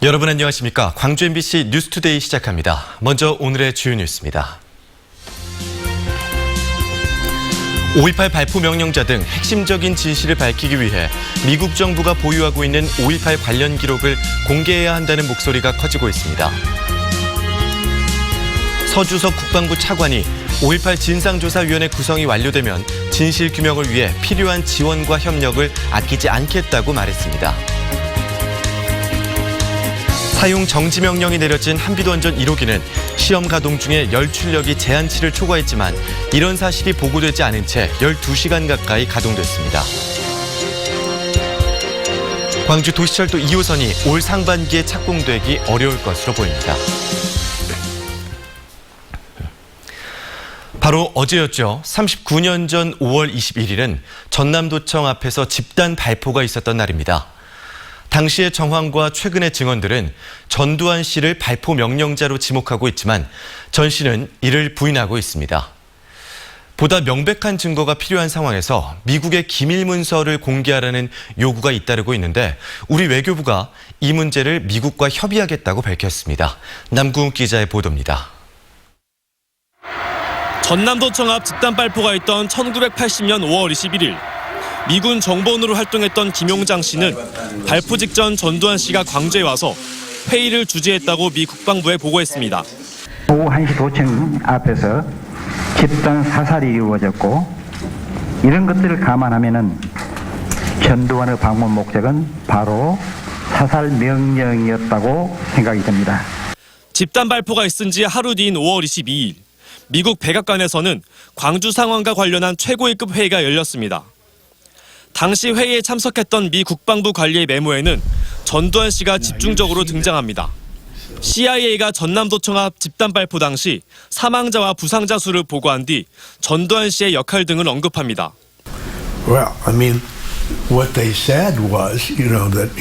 여러분 안녕하십니까? 광주 MBC 뉴스투데이 시작합니다. 먼저 오늘의 주요 뉴스입니다. 5.18 발포 명령자 등 핵심적인 진실을 밝히기 위해 미국 정부가 보유하고 있는 5.18 관련 기록을 공개해야 한다는 목소리가 커지고 있습니다. 서주석 국방부 차관이 5.18 진상조사위원회 구성이 완료되면 진실 규명을 위해 필요한 지원과 협력을 아끼지 않겠다고 말했습니다. 사용 정지 명령이 내려진 한비도안전 1호기는 시험 가동 중에 열 출력이 제한치를 초과했지만 이런 사실이 보고되지 않은 채 12시간 가까이 가동됐습니다. 광주 도시철도 2호선이 올 상반기에 착공되기 어려울 것으로 보입니다. 바로 어제였죠. 39년 전 5월 21일은 전남도청 앞에서 집단 발포가 있었던 날입니다. 당시의 정황과 최근의 증언들은 전두환 씨를 발포 명령자로 지목하고 있지만 전 씨는 이를 부인하고 있습니다. 보다 명백한 증거가 필요한 상황에서 미국의 기밀 문서를 공개하라는 요구가 잇따르고 있는데 우리 외교부가 이 문제를 미국과 협의하겠다고 밝혔습니다. 남궁욱 기자의 보도입니다. 전남도청 앞 집단 발포가 있던 1980년 5월 21일. 미군 정보원으로 활동했던 김용장 씨는 발포 직전 전두환 씨가 광주에 와서 회의를 주재했다고 미 국방부에 보고했습니다. 오후 1시 도청 앞에서 집단 사살이 이루어졌고 이런 것들을 감안하면 전두환의 방문 목적은 바로 사살 명령이었다고 생각이 됩니다. 집단 발포가 있은 지 하루 뒤인 5월 22일. 미국 백악관에서는 광주 상황과 관련한 최고위급 회의가 열렸습니다. 당시 회의에 참석했던 미 국방부 관리의 메모에는 전두환 씨가 집중적으로 등장합니다. CIA가 전남도청 앞 집단 발포 당시 사망자와 부상자 수를 보고한 뒤 전두환 씨의 역할 등을 언급합니다. Well, I mean, what they said was, that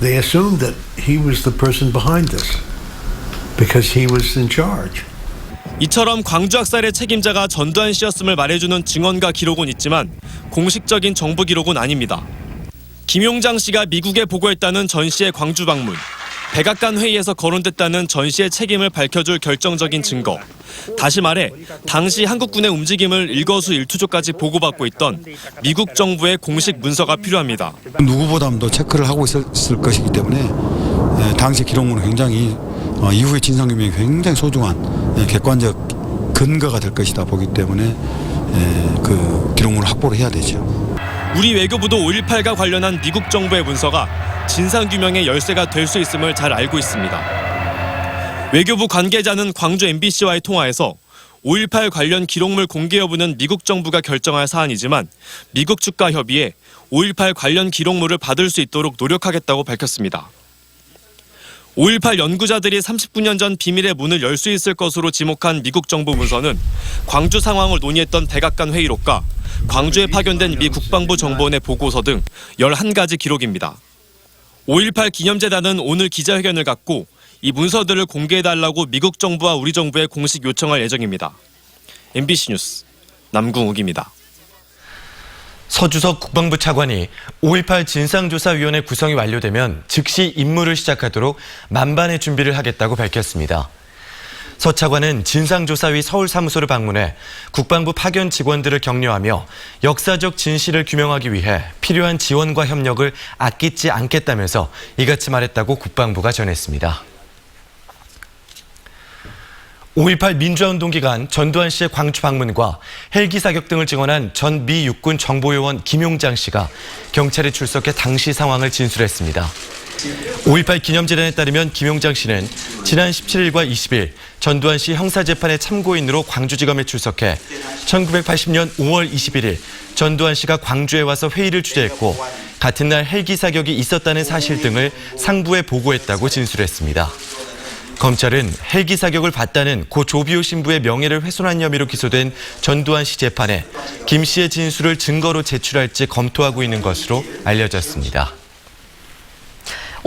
they assumed that he was the person behind this because he was in charge. 이처럼 광주 학살의 책임자가 전두환 씨였음을 말해주는 증언과 기록은 있지만 공식적인 정부 기록은 아닙니다. 김용장 씨가 미국에 보고했다는 전 씨의 광주 방문, 백악관 회의에서 거론됐다는 전 씨의 책임을 밝혀줄 결정적인 증거, 다시 말해 당시 한국군의 움직임을 일거수일투족까지 보고받고 있던 미국 정부의 공식 문서가 필요합니다. 누구보다도 체크를 하고 있었을 것이기 때문에 당시 기록물은 굉장히 이후의 진상규명이 굉장히 소중한 객관적 근거가 될 것이다 보기 때문에 그 기록물을 확보를 해야 되죠. 우리 외교부도 5.18과 관련한 미국 정부의 문서가 진상규명의 열쇠가 될 수 있음을 잘 알고 있습니다. 외교부 관계자는 광주 MBC와의 통화에서 5.18 관련 기록물 공개 여부는 미국 정부가 결정할 사안이지만 미국 측과 협의해 5.18 관련 기록물을 받을 수 있도록 노력하겠다고 밝혔습니다. 5.18 연구자들이 39년 전 비밀의 문을 열 수 있을 것으로 지목한 미국 정부 문서는 광주 상황을 논의했던 백악관 회의록과 광주에 파견된 미 국방부 정보원의 보고서 등 11가지 기록입니다. 5.18 기념재단은 오늘 기자회견을 갖고 이 문서들을 공개해달라고 미국 정부와 우리 정부에 공식 요청할 예정입니다. MBC 뉴스 남궁욱입니다. 서주석 국방부 차관이 5.18 진상조사위원회 구성이 완료되면 즉시 임무를 시작하도록 만반의 준비를 하겠다고 밝혔습니다. 서 차관은 진상조사위 서울사무소를 방문해 국방부 파견 직원들을 격려하며 역사적 진실을 규명하기 위해 필요한 지원과 협력을 아끼지 않겠다면서 이같이 말했다고 국방부가 전했습니다. 5.18 민주화운동 기간 전두환 씨의 광주 방문과 헬기 사격 등을 증언한 전 미 육군 정보요원 김용장 씨가 경찰에 출석해 당시 상황을 진술했습니다. 5.18 기념재단에 따르면 김용장 씨는 지난 17일과 20일 전두환 씨 형사재판의 참고인으로 광주지검에 출석해 1980년 5월 21일 전두환 씨가 광주에 와서 회의를 주재했고 같은 날 헬기 사격이 있었다는 사실 등을 상부에 보고했다고 진술했습니다. 검찰은 헬기 사격을 봤다는 고 조비오 신부의 명예를 훼손한 혐의로 기소된 전두환 씨 재판에 김 씨의 진술을 증거로 제출할지 검토하고 있는 것으로 알려졌습니다.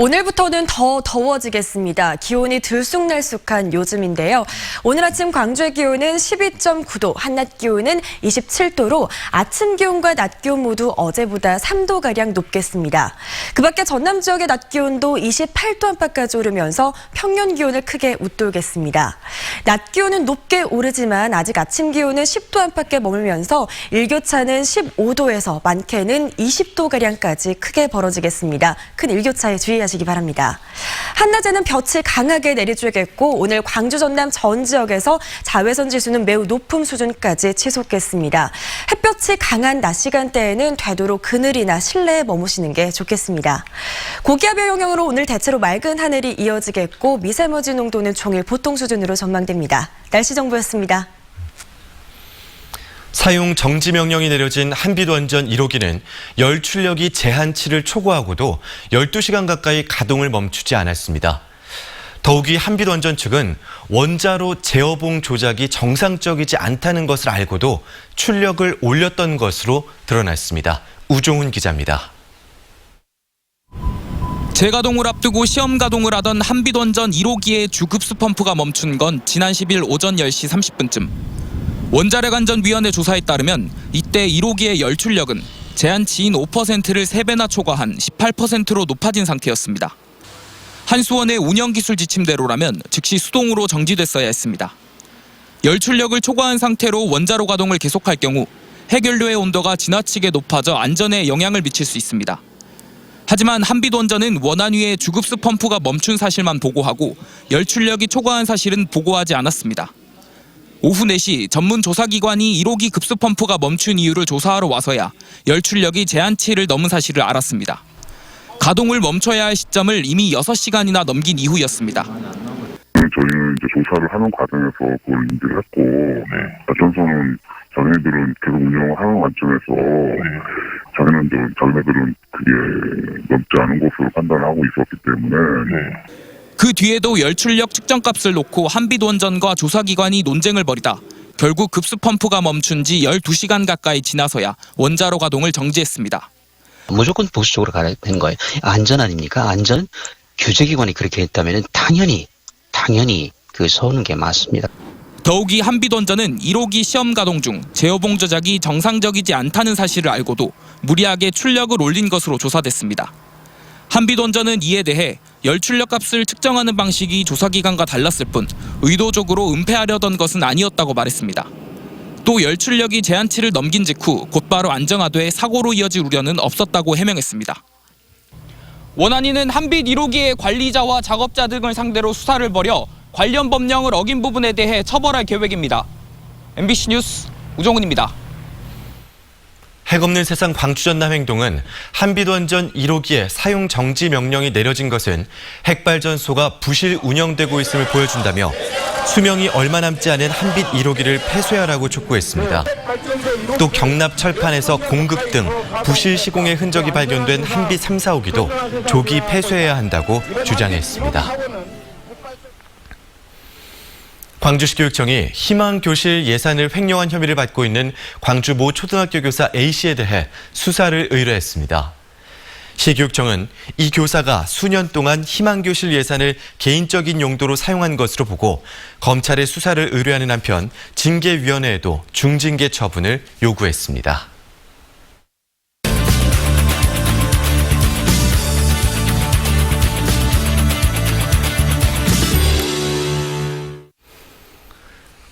오늘부터는 더 더워지겠습니다. 기온이 들쑥날쑥한 요즘인데요. 오늘 아침 광주의 기온은 12.9도, 한낮 기온은 27도로 아침 기온과 낮 기온 모두 어제보다 3도가량 높겠습니다. 그 밖에 전남 지역의 낮 기온도 28도 안팎까지 오르면서 평년 기온을 크게 웃돌겠습니다. 낮 기온은 높게 오르지만 아직 아침 기온은 10도 안팎에 머물면서 일교차는 15도에서 많게는 20도가량까지 크게 벌어지겠습니다. 큰 일교차에 주의하시기 바랍니다. 한낮에는 볕이 강하게 내리쬐겠고 오늘 광주 전남 전 지역에서 자외선 지수는 매우 높은 수준까지 치솟겠습니다. 햇볕이 강한 낮 시간대에는 되도록 그늘이나 실내에 머무시는 게 좋겠습니다. 고기압의 영향으로 오늘 대체로 맑은 하늘이 이어지겠고 미세먼지 농도는 종일 보통 수준으로 전망됩니다. 날씨 정보였습니다. 사용 정지 명령이 내려진 한빛원전 1호기는 열 출력이 제한치를 초과하고도 12시간 가까이 가동을 멈추지 않았습니다. 더욱이 한빛원전 측은 원자로 제어봉 조작이 정상적이지 않다는 것을 알고도 출력을 올렸던 것으로 드러났습니다. 우종훈 기자입니다. 재가동을 앞두고 시험 가동을 하던 한빛원전 1호기의 주급수 펌프가 멈춘 건 지난 10일 오전 10시 30분쯤. 원자력안전위원회 조사에 따르면 이때 1호기의 열 출력은 제한치인 5%를 3배나 초과한 18%로 높아진 상태였습니다. 한수원의 운영기술 지침대로라면 즉시 수동으로 정지됐어야 했습니다. 열 출력을 초과한 상태로 원자로 가동을 계속할 경우 핵연료의 온도가 지나치게 높아져 안전에 영향을 미칠 수 있습니다. 하지만 한빛원전은 원안 위에 주급수 펌프가 멈춘 사실만 보고하고 열 출력이 초과한 사실은 보고하지 않았습니다. 오후 4시 전문 조사기관이 1호기 급수 펌프가 멈춘 이유를 조사하러 와서야 열 출력이 제한치를 넘은 사실을 알았습니다. 가동을 멈춰야 할 시점을 이미 6시간이나 넘긴 이후였습니다. 저희는 이제 조사를 하는 과정에서 그걸 인지를 했고, 발전소는 자기네들은 계속 운영을 하는 관점에서 자기네들은 그게 넘지 않은 것으로 판단하고 있었기 때문에. 그 뒤에도 열 출력 측정값을 놓고 한빛원전과 조사기관이 논쟁을 벌이다 결국 급수 펌프가 멈춘 지 12시간 가까이 지나서야 원자로 가동을 정지했습니다. 무조건 보수적으로 가야 되는 거예요. 안전 아닙니까? 안전 규제기관이 그렇게 했다면 당연히 그 서는 게 맞습니다. 더욱이 한빛원전은 1호기 시험 가동 중 제어봉 조작이 정상적이지 않다는 사실을 알고도 무리하게 출력을 올린 것으로 조사됐습니다. 한빛원전은 이에 대해 열 출력 값을 측정하는 방식이 조사기관과 달랐을 뿐 의도적으로 은폐하려던 것은 아니었다고 말했습니다. 또 열 출력이 제한치를 넘긴 직후 곧바로 안정화돼 사고로 이어질 우려는 없었다고 해명했습니다. 원안위는 한빛 1호기의 관리자와 작업자 등을 상대로 수사를 벌여 관련 법령을 어긴 부분에 대해 처벌할 계획입니다. MBC 뉴스 우종훈입니다. 핵 없는 세상 광주 전남 행동은 한빛원전 1호기에 사용 정지 명령이 내려진 것은 핵발전소가 부실 운영되고 있음을 보여준다며 수명이 얼마 남지 않은 한빛 1호기를 폐쇄하라고 촉구했습니다. 또 경납 철판에서 공급 등 부실 시공의 흔적이 발견된 한빛 3, 4호기도 조기 폐쇄해야 한다고 주장했습니다. 광주시 교육청이 희망교실 예산을 횡령한 혐의를 받고 있는 광주 모 초등학교 교사 A씨에 대해 수사를 의뢰했습니다. 시교육청은 이 교사가 수년 동안 희망교실 예산을 개인적인 용도로 사용한 것으로 보고 검찰에 수사를 의뢰하는 한편 징계위원회에도 중징계 처분을 요구했습니다.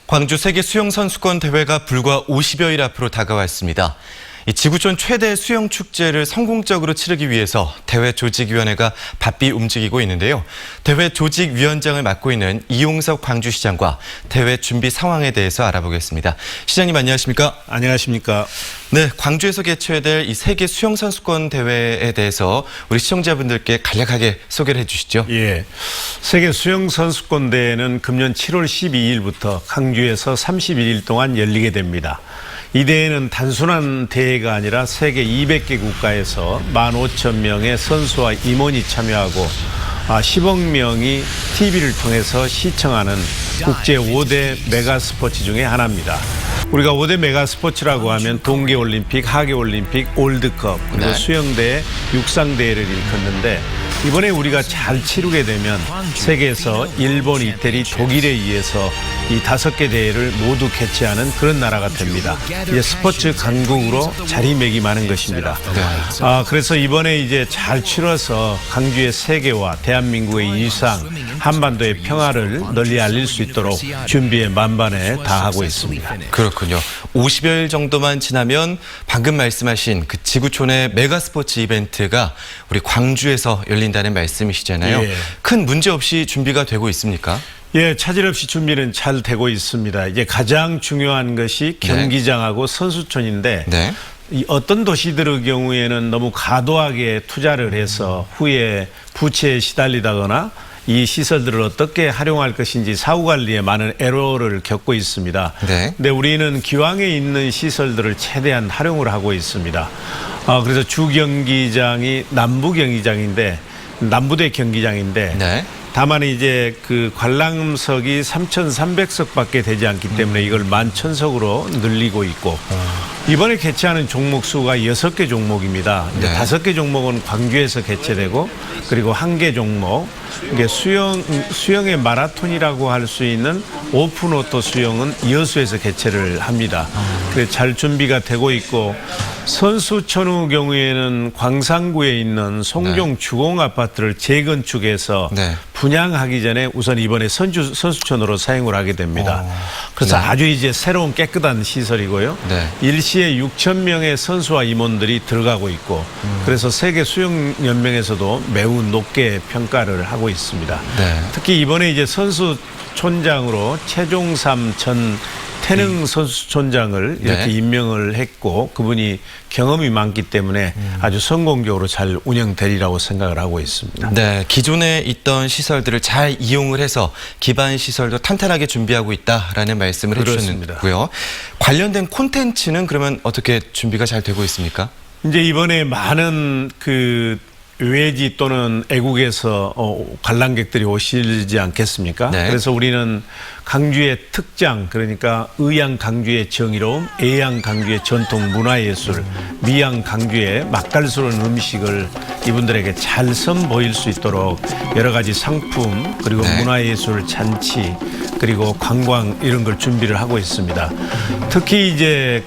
광주 세계 수영 선수권 대회가 불과 50여일 앞으로 다가왔습니다. 지구촌 최대 수영 축제를 성공적으로 치르기 위해서 대회 조직위원회가 바삐 움직이고 있는데요. 대회 조직위원장을 맡고 있는 이용석 광주시장과 대회 준비 상황에 대해서 알아보겠습니다. 시장님 안녕하십니까? 안녕하십니까? 네, 광주에서 개최될 이 세계 수영 선수권 대회에 대해서 우리 시청자분들께 간략하게 소개를 해주시죠. 예, 세계 수영 선수권 대회는 금년 7월 12일부터 광주에서 31일 동안 열리게 됩니다. 이 대회는 단순한 대회가 아니라 세계 200개 국가에서 15,000명의 선수와 임원이 참여하고 10억 명이 TV를 통해서 시청하는 국제 5대 메가 스포츠 중에 하나입니다. 우리가 5대 메가 스포츠라고 하면 동계올림픽, 하계올림픽, 월드컵, 그리고 수영대회, 육상대회를 일컫는데 이번에 우리가 잘 치르게 되면 세계에서 일본, 이태리, 독일에 의해서 이 5개 대회를 모두 개최하는 그런 나라가 됩니다. 이제 스포츠 강국으로 자리매김하는 것입니다. 그래서 이번에 이제 잘 치러서 강주의 세계와 대한민국의 일상, 한반도의 평화를 널리 알릴 수 있도록 준비에 만반에 다하고 있습니다. 그렇군요. 50여일 정도만 지나면 방금 말씀하신 그 지구촌의 메가 스포츠 이벤트가 우리 광주에서 열린다는 말씀이시잖아요. 예. 큰 문제 없이 준비가 되고 있습니까? 예, 차질 없이 준비는 잘 되고 있습니다. 이제 가장 중요한 것이 경기장하고 선수촌인데 네. 이 어떤 도시들의 경우에는 너무 과도하게 투자를 해서 후에 부채에 시달리다거나 이 시설들을 어떻게 활용할 것인지 사후 관리에 많은 애로를 겪고 있습니다. 네. 근데 우리는 기왕에 있는 시설들을 최대한 활용을 하고 있습니다. 그래서 주 경기장이 남부 경기장인데 남부대 경기장인데 네. 다만 이제 그 관람석이 3,300석밖에 되지 않기 때문에 이걸 11,000석으로 늘리고 있고 이번에 개최하는 종목 수가 6개 종목입니다. 이제 네. 5개 종목은 광주에서 개최되고 그리고 1개 종목 이게 수영의 마라톤이라고 할 수 있는 오픈워터 수영은 여수에서 개최를 합니다. 그래서 잘 준비가 되고 있고 선수촌의 경우에는 광산구에 있는 송종 주공 아파트를 재건축해서 네. 분양하기 전에 우선 이번에 선수촌으로 사용을 하게 됩니다. 그래서 아주 이제 새로운 깨끗한 시설이고요. 네. 일시에 6,000명의 선수와 임원들이 들어가고 있고 그래서 세계 수영연맹에서도 매우 높게 평가를 하고 있습니다. 네. 특히 이번에 이제 선수촌장으로 최종삼 전 태능 선수촌장을 이렇게 네. 임명을 했고 그분이 경험이 많기 때문에 아주 성공적으로 잘 운영되리라고 생각을 하고 있습니다. 네, 기존에 있던 시설들을 잘 이용을 해서 기반 시설도 탄탄하게 준비하고 있다라는 말씀을 그렇습니다. 해주셨고요. 관련된 콘텐츠는 그러면 어떻게 준비가 잘 되고 있습니까? 이제 이번에 많은 그 외지 또는 애국에서 관람객들이 오시지 않겠습니까? 네. 그래서 우리는 강주의 특장, 그러니까 의양 강주의 정의로움, 애양 강주의 전통 문화예술, 미양 강주의 맛깔스러운 음식을 이분들에게 잘 선보일 수 있도록 여러 가지 상품 그리고 네. 문화예술 잔치 그리고 관광 이런 걸 준비를 하고 있습니다. 특히 이제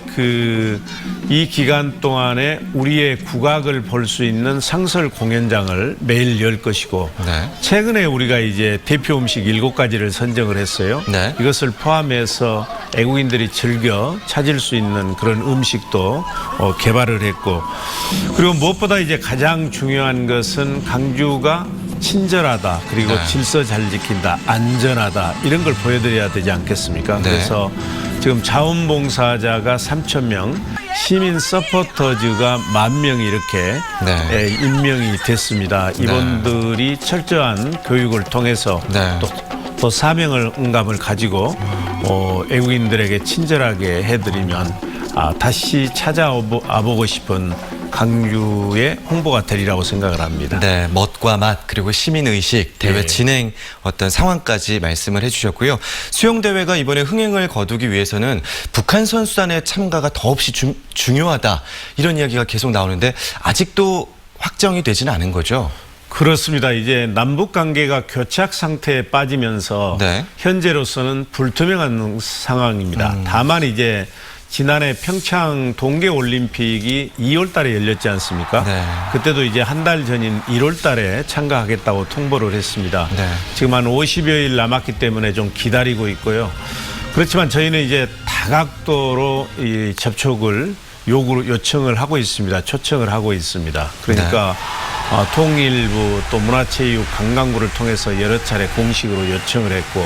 이 기간 동안에 우리의 국악을 볼 수 있는 상설 공연장을 매일 열 것이고 네. 최근에 우리가 이제 대표 음식 7가지를 선정을 했어요. 네. 이것을 포함해서 애국인들이 즐겨 찾을 수 있는 그런 음식도 개발을 했고 그리고 무엇보다 이제 가장 중요한 것은 강주가 친절하다 그리고 네. 질서 잘 지킨다 안전하다 이런 걸 보여드려야 되지 않겠습니까? 네. 그래서 지금 자원봉사자가 3,000명 시민 서포터즈가 10,000명이 이렇게 네. 임명이 됐습니다. 이분들이 철저한 교육을 통해서 네. 또 사명을 응감을 가지고 애국인들에게 친절하게 해드리면 다시 찾아보고 싶은 강주의 홍보가 되리라고 생각을 합니다. 네, 멋과 맛 그리고 시민의식, 대회 네. 진행 어떤 상황까지 말씀을 해주셨고요. 수영대회가 이번에 흥행을 거두기 위해서는 북한 선수단의 참가가 더없이 중요하다 이런 이야기가 계속 나오는데 아직도 확정이 되지는 않은 거죠? 그렇습니다. 이제 남북 관계가 교착 상태에 빠지면서 네. 현재로서는 불투명한 상황입니다. 다만 이제 지난해 평창 동계올림픽이 2월 달에 열렸지 않습니까? 네. 그때도 이제 한 달 전인 1월 달에 참가하겠다고 통보를 했습니다. 네. 지금 한 50여일 남았기 때문에 좀 기다리고 있고요. 그렇지만 저희는 이제 다각도로 이 접촉을 요청을 하고 있습니다. 초청을 하고 있습니다. 그러니까 통일부 또 문화체육 관광부를 통해서 여러 차례 공식으로 요청을 했고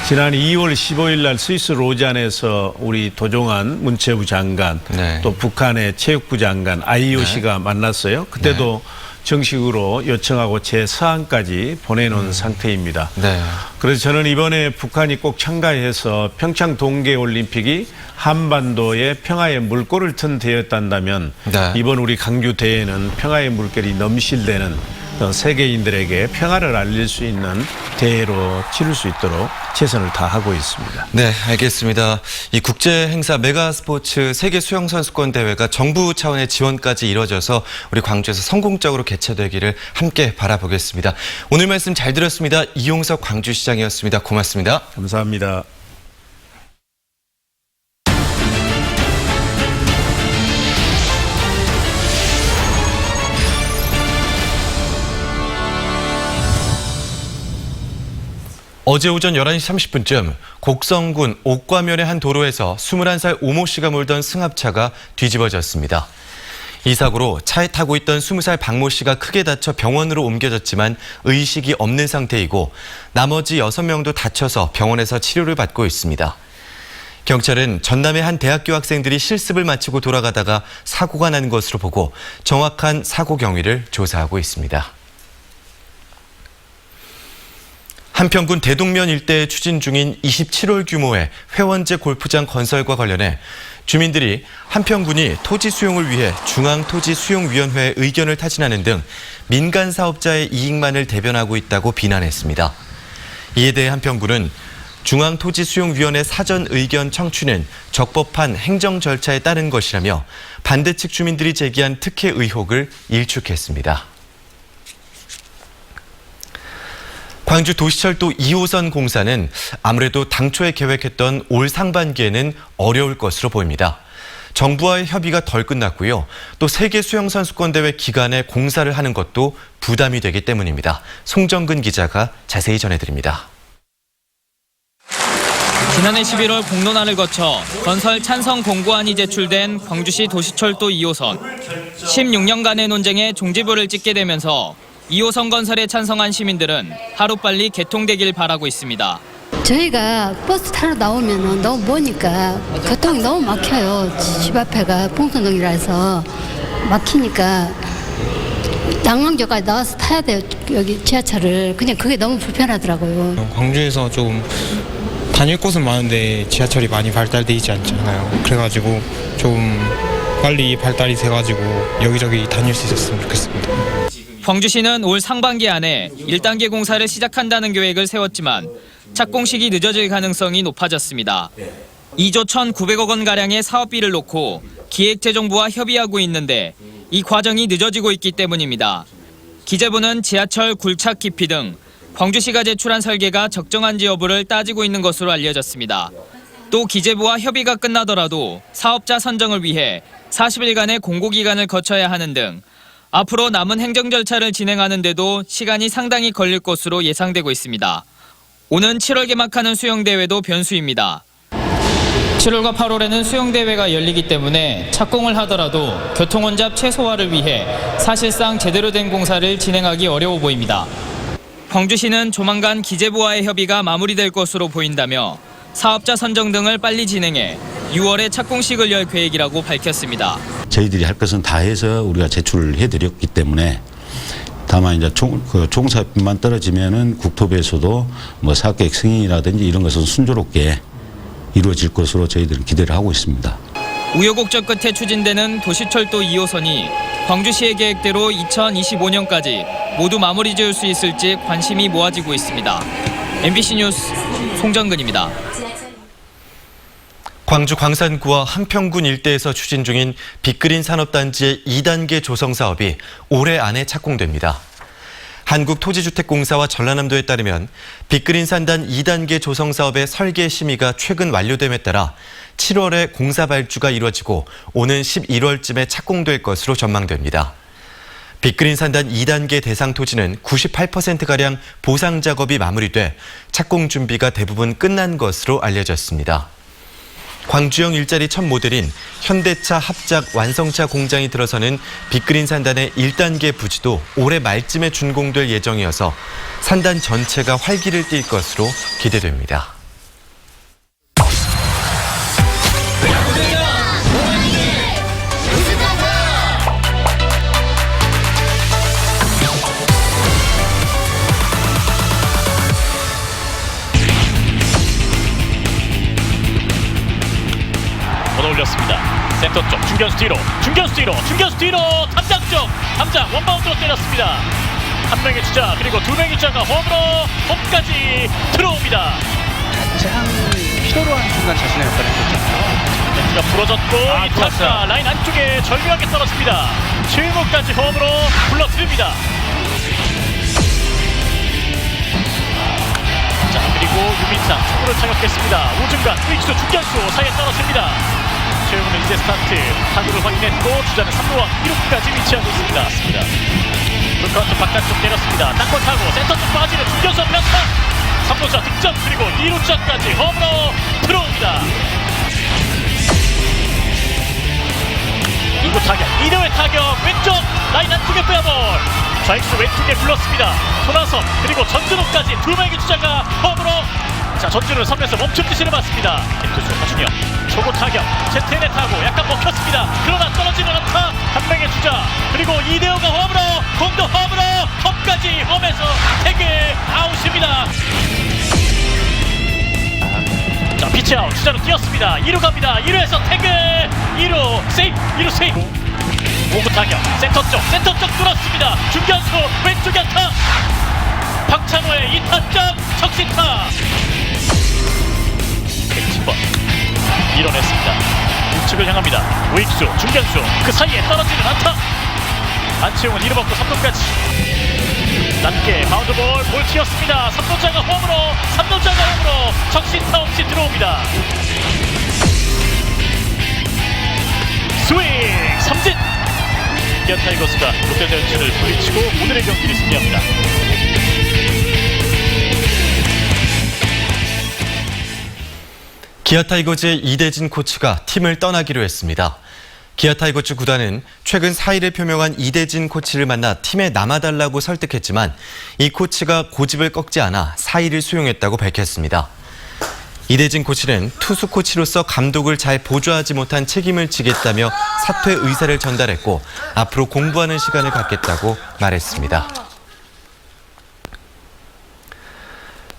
지난 2월 15일 날 스위스 로잔에서 우리 도종환 문체부 장관 네. 또 북한의 체육부 장관 IOC가 만났어요. 그때도 정식으로 요청하고 제 서한까지 보내놓은 상태입니다. 네. 그래서 저는 이번에 북한이 꼭 참가해서 평창 동계올림픽이 한반도의 평화의 물꼬를 튼 대회였다면 네. 이번 우리 강주 대회는 평화의 물결이 넘실대는 세계인들에게 평화를 알릴 수 있는 대회로 치를 수 있도록 최선을 다하고 있습니다. 네, 알겠습니다. 이 국제 행사 메가스포츠 세계 수영 선수권 대회가 정부 차원의 지원까지 이뤄져서 우리 광주에서 성공적으로 개최되기를 함께 바라보겠습니다. 오늘 말씀 잘 들었습니다. 이용석 광주시장이었습니다. 고맙습니다. 감사합니다. 어제 오전 11시 30분쯤 곡성군 옥과면의 한 도로에서 21살 오모 씨가 몰던 승합차가 뒤집어졌습니다. 이 사고로 차에 타고 있던 20살 박모 씨가 크게 다쳐 병원으로 옮겨졌지만 의식이 없는 상태이고 나머지 6명도 다쳐서 병원에서 치료를 받고 있습니다. 경찰은 전남의 한 대학교 학생들이 실습을 마치고 돌아가다가 사고가 난 것으로 보고 정확한 사고 경위를 조사하고 있습니다. 한평군 대동면 일대에 추진 중인 27홀 규모의 회원제 골프장 건설과 관련해 주민들이 한평군이 토지 수용을 위해 중앙토지수용위원회에 의견을 타진하는 등 민간 사업자의 이익만을 대변하고 있다고 비난했습니다. 이에 대해 한평군은 중앙토지수용위원회 사전 의견 청취는 적법한 행정 절차에 따른 것이라며 반대측 주민들이 제기한 특혜 의혹을 일축했습니다. 광주 도시철도 2호선 공사는 아무래도 당초에 계획했던 올 상반기에는 어려울 것으로 보입니다. 정부와의 협의가 덜 끝났고요. 또 세계 수영선수권대회 기간에 공사를 하는 것도 부담이 되기 때문입니다. 송정근 기자가 자세히 전해드립니다. 지난해 11월 공론화를 거쳐 건설 찬성 공고안이 제출된 광주시 도시철도 2호선. 16년간의 논쟁에 종지부를 찍게 되면서 2호선 건설에 찬성한 시민들은 하루빨리 개통되길 바라고 있습니다. 저희가 버스 타러 나오면 너무 머니까 교통이 너무 막혀요. 집 앞에가 봉선동이라 해서 막히니까 양왕교까지 나와서 타야 돼요. 여기 지하철을. 그냥 그게 너무 불편하더라고요. 광주에서 좀 다닐 곳은 많은데 지하철이 많이 발달돼 있지 않잖아요. 그래가지고 좀 빨리 발달이 돼가지고 여기저기 다닐 수 있었으면 좋겠습니다. 광주시는 올 상반기 안에 1단계 공사를 시작한다는 계획을 세웠지만 착공식이 늦어질 가능성이 높아졌습니다. 2조 1,900억 원가량의 사업비를 놓고 기획재정부와 협의하고 있는데 이 과정이 늦어지고 있기 때문입니다. 기재부는 지하철 굴착 깊이 등 광주시가 제출한 설계가 적정한지 여부를 따지고 있는 것으로 알려졌습니다. 또 기재부와 협의가 끝나더라도 사업자 선정을 위해 40일간의 공고기간을 거쳐야 하는 등 앞으로 남은 행정 절차를 진행하는 데도 시간이 상당히 걸릴 것으로 예상되고 있습니다. 오는 7월 개막하는 수영대회도 변수입니다. 7월과 8월에는 수영대회가 열리기 때문에 착공을 하더라도 교통혼잡 최소화를 위해 사실상 제대로 된 공사를 진행하기 어려워 보입니다. 광주시는 조만간 기재부와의 협의가 마무리될 것으로 보인다며 사업자 선정 등을 빨리 진행해 6월에 착공식을 열 계획이라고 밝혔습니다. 저희들이 할 것은 다 해서 우리가 제출을 해드렸기 때문에 다만 이제 종사비만 떨어지면은 국토부에서도 뭐 사업계획 승인이라든지 이런 것은 순조롭게 이루어질 것으로 저희들은 기대를 하고 있습니다. 우여곡절 끝에 추진되는 도시철도 2호선이 광주시의 계획대로 2025년까지 모두 마무리 지을 수 있을지 관심이 모아지고 있습니다. MBC 뉴스 송정근입니다. 광주 광산구와 한평군 일대에서 추진 중인 빅그린 산업단지의 2단계 조성 사업이 올해 안에 착공됩니다. 한국토지주택공사와 전라남도에 따르면 빅그린 산단 2단계 조성 사업의 설계 심의가 최근 완료됨에 따라 7월에 공사 발주가 이루어지고 오는 11월쯤에 착공될 것으로 전망됩니다. 빅그린 산단 2단계 대상 토지는 98%가량 보상 작업이 마무리돼 착공 준비가 대부분 끝난 것으로 알려졌습니다. 광주형 일자리 첫 모델인 현대차 합작 완성차 공장이 들어서는 빅그린 산단의 1단계 부지도 올해 말쯤에 준공될 예정이어서 산단 전체가 활기를 띨 것으로 기대됩니다. 올렸습니다. 센터 쪽 중견수 뒤로 탐장 쪽 탐장 원바운드로 때렸습니다. 한 명의 주자 그리고 두 명의 주자가 홈으로 홈까지 들어옵니다. 가장 필요로 한 순간 자신의 역할을 했었잖아요. 멘트가 부러졌고 이 타자 라인 안쪽에 절묘하게 떨어집니다. 최무까지 홈으로 불러드립니다. 자 그리고 유민상 초구를 타격했습니다. 우중간 우익수 중견수 사이에 떨어집니다. 최무는 이제 스타트 타구를 확인했고 주자는 3루와 1루까지 위치하고 있습니다. 루카운트 바깥쪽 내렸습니다. 땅볼 타고 센터 쪽 빠지는 중견수 앞면타 3루자 득점 그리고 2루자까지 홈으로 들어옵니다. 2구 타격, 2루의 타격, 왼쪽 라인 안쪽에 빼볼 좌익수 왼쪽에 불렀습니다. 손아섭 그리고 전준호까지 두 명의 주자가 홈으로 자 전준호를 3루에서 멈춤지시를 받습니다. 김투수 하준영 초구 타격, ZN에 타고 약간 먹혔습니다. 그러나 떨어지는 안타 한 명의 주자 그리고 이대호가 홈으로 공도 홈으로 홈까지 홈에서 태그 아웃입니다. 자 피치아웃 주자로 뛰었습니다. 2루 갑니다. 2루에서 태그 2루 세이브 2루 세이브 5구 타격 센터 쪽 뚫었습니다. 중견수 왼쪽 안타 박찬호의 2타점 적시타 110번 밀어냈습니다. 우측을 향합니다. 우익수 중견수 그 사이에 떨어지는 안타 안치홍은 2루 먹고 3루까지 낮게 바운드볼 볼 튀었습니다. 3루자가 홈으로 적시타 없이 들어옵니다. 스윙 삼진 기아 타이거스가 롯데자이언츠를 물리치고 오늘의 경기를 승리합니다. 기아 타이거즈의 이대진 코치가 팀을 떠나기로 했습니다. 기아 타이거즈 구단은 최근 사의를 표명한 이대진 코치를 만나 팀에 남아달라고 설득했지만 이 코치가 고집을 꺾지 않아 사의를 수용했다고 밝혔습니다. 이대진 코치는 투수 코치로서 감독을 잘 보좌하지 못한 책임을 지겠다며 사퇴 의사를 전달했고 앞으로 공부하는 시간을 갖겠다고 말했습니다.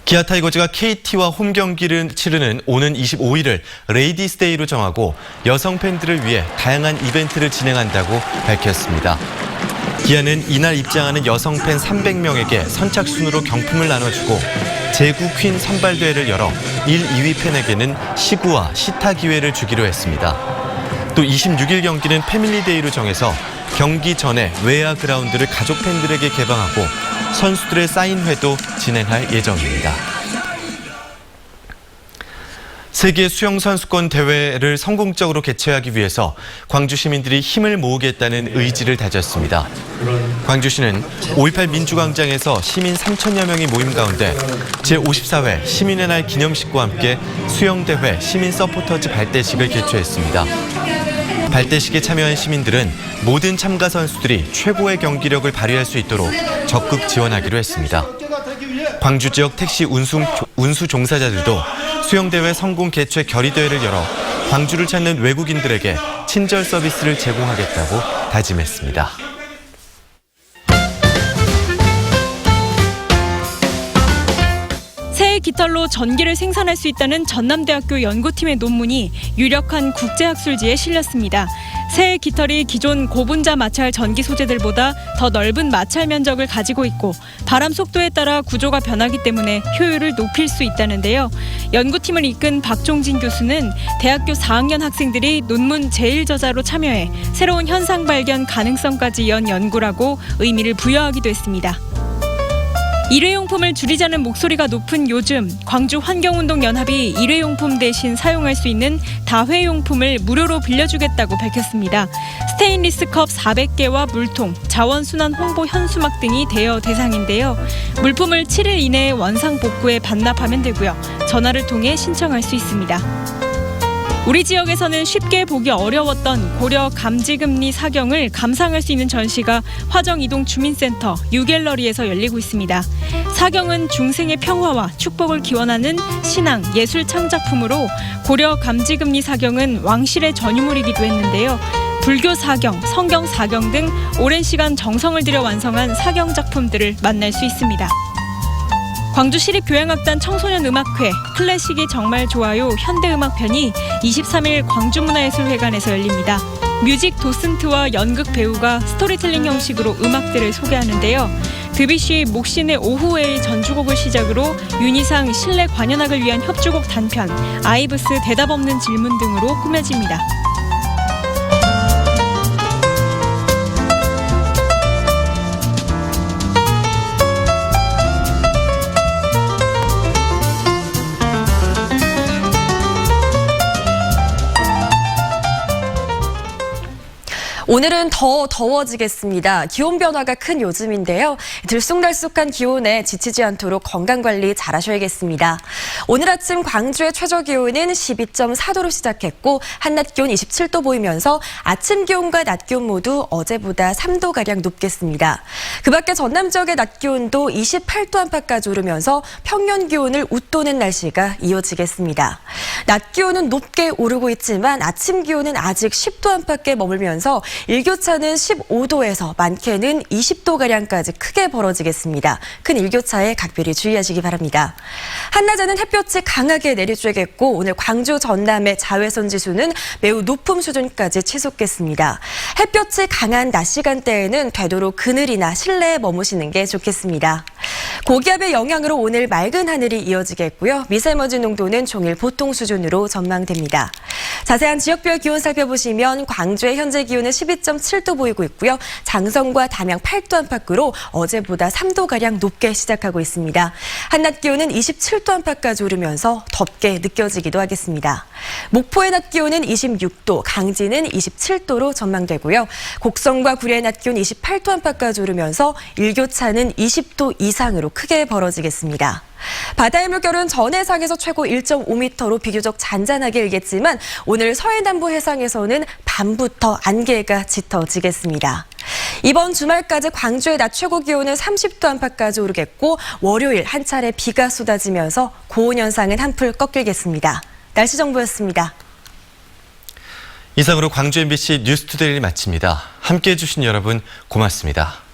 기아 타이거즈가 KT와 홈 경기를 치르는 오는 25일을 레이디스데이로 정하고 여성 팬들을 위해 다양한 이벤트를 진행한다고 밝혔습니다. 기아는 이날 입장하는 여성 팬 300명에게 선착순으로 경품을 나눠주고 제구 퀸 선발대회를 열어 1, 2위 팬에게는 시구와 시타 기회를 주기로 했습니다. 또 26일 경기는 패밀리데이로 정해서 경기 전에 외야 그라운드를 가족 팬들에게 개방하고 선수들의 사인회도 진행할 예정입니다. 세계 수영선수권 대회를 성공적으로 개최하기 위해서 광주 시민들이 힘을 모으겠다는 의지를 다졌습니다. 광주시는 5.18 민주광장에서 시민 3천여 명이 모임 가운데 제54회 시민의 날 기념식과 함께 수영대회 시민 서포터즈 발대식을 개최했습니다. 발대식에 참여한 시민들은 모든 참가 선수들이 최고의 경기력을 발휘할 수 있도록 적극 지원하기로 했습니다. 광주 지역 택시 운수 종사자들도 수영대회 성공 개최 결의대회를 열어 광주를 찾는 외국인들에게 친절 서비스를 제공하겠다고 다짐했습니다. 새 깃털로 전기를 생산할 수 있다는 전남대학교 연구팀의 논문이 유력한 국제학술지에 실렸습니다. 새 깃털이 기존 고분자 마찰 전기 소재들보다 더 넓은 마찰 면적을 가지고 있고 바람 속도에 따라 구조가 변하기 때문에 효율을 높일 수 있다는데요. 연구팀을 이끈 박종진 교수는 대학교 4학년 학생들이 논문 제1저자로 참여해 새로운 현상 발견 가능성까지 연 연구라고 의미를 부여하기도 했습니다. 일회용품을 줄이자는 목소리가 높은 요즘 광주 환경운동연합이 일회용품 대신 사용할 수 있는 다회용품을 무료로 빌려주겠다고 밝혔습니다. 스테인리스 컵 400개와 물통, 자원순환 홍보 현수막 등이 대여 대상인데요. 물품을 7일 이내에 원상 복구해 반납하면 되고요. 전화를 통해 신청할 수 있습니다. 우리 지역에서는 쉽게 보기 어려웠던 고려 감지금리 사경을 감상할 수 있는 전시가 화정이동주민센터 유갤러리에서 열리고 있습니다. 사경은 중생의 평화와 축복을 기원하는 신앙, 예술 창작품으로 고려 감지금리 사경은 왕실의 전유물이기도 했는데요. 불교 사경, 성경 사경 등 오랜 시간 정성을 들여 완성한 사경 작품들을 만날 수 있습니다. 광주시립교향악단 청소년음악회 클래식이 정말 좋아요 현대음악편이 23일 광주문화예술회관에서 열립니다. 뮤직 도슨트와 연극 배우가 스토리텔링 형식으로 음악들을 소개하는데요. 드뷔시 목신의 오후에의 전주곡을 시작으로 윤희상 실내 관현악을 위한 협주곡 단편, 아이브스 대답 없는 질문 등으로 꾸며집니다. 오늘은 더 더워지겠습니다. 기온 변화가 큰 요즘인데요. 들쑥날쑥한 기온에 지치지 않도록 건강관리 잘하셔야겠습니다. 오늘 아침 광주의 최저기온은 12.4도로 시작했고 한낮 기온 27도 보이면서 아침 기온과 낮 기온 모두 어제보다 3도가량 높겠습니다. 그 밖에 전남 지역의 낮 기온도 28도 안팎까지 오르면서 평년 기온을 웃도는 날씨가 이어지겠습니다. 낮 기온은 높게 오르고 있지만 아침 기온은 아직 10도 안팎에 머물면서 일교차는 15도에서 많게는 20도가량까지 크게 벌어지겠습니다. 큰 일교차에 각별히 주의하시기 바랍니다. 한낮에는 햇볕이 강하게 내리쬐겠고 오늘 광주 전남의 자외선 지수는 매우 높은 수준까지 치솟겠습니다. 햇볕이 강한 낮 시간대에는 되도록 그늘이나 실내에 머무시는 게 좋겠습니다. 고기압의 영향으로 오늘 맑은 하늘이 이어지겠고요. 미세먼지 농도는 종일 보통 수준으로 전망됩니다. 자세한 지역별 기온 살펴보시면 광주의 현재 기온은 12.7도 보이고 있고요. 장성과 담양 8도 안팎으로 어제보다 3도가량 높게 시작하고 있습니다. 한낮 기온은 27도 안팎까지 오르면서 덥게 느껴지기도 하겠습니다. 목포의 낮 기온은 26도, 강진은 27도로 전망되고요. 곡성과 구리의 낮 기온 28도 안팎까지 오르면서 일교차는 20도 이상으로 크게 벌어지겠습니다. 바다의 물결은 전 해상에서 최고 1.5m로 비교적 잔잔하게 일겠지만 오늘 서해 남부 해상에서는 밤부터 안개가 짙어지겠습니다. 이번 주말까지 광주의 낮 최고 기온은 30도 안팎까지 오르겠고 월요일 한 차례 비가 쏟아지면서 고온 현상은 한풀 꺾이겠습니다. 날씨 정보였습니다. 이상으로 광주 MBC 뉴스투데이를 마칩니다. 함께해 주신 여러분 고맙습니다.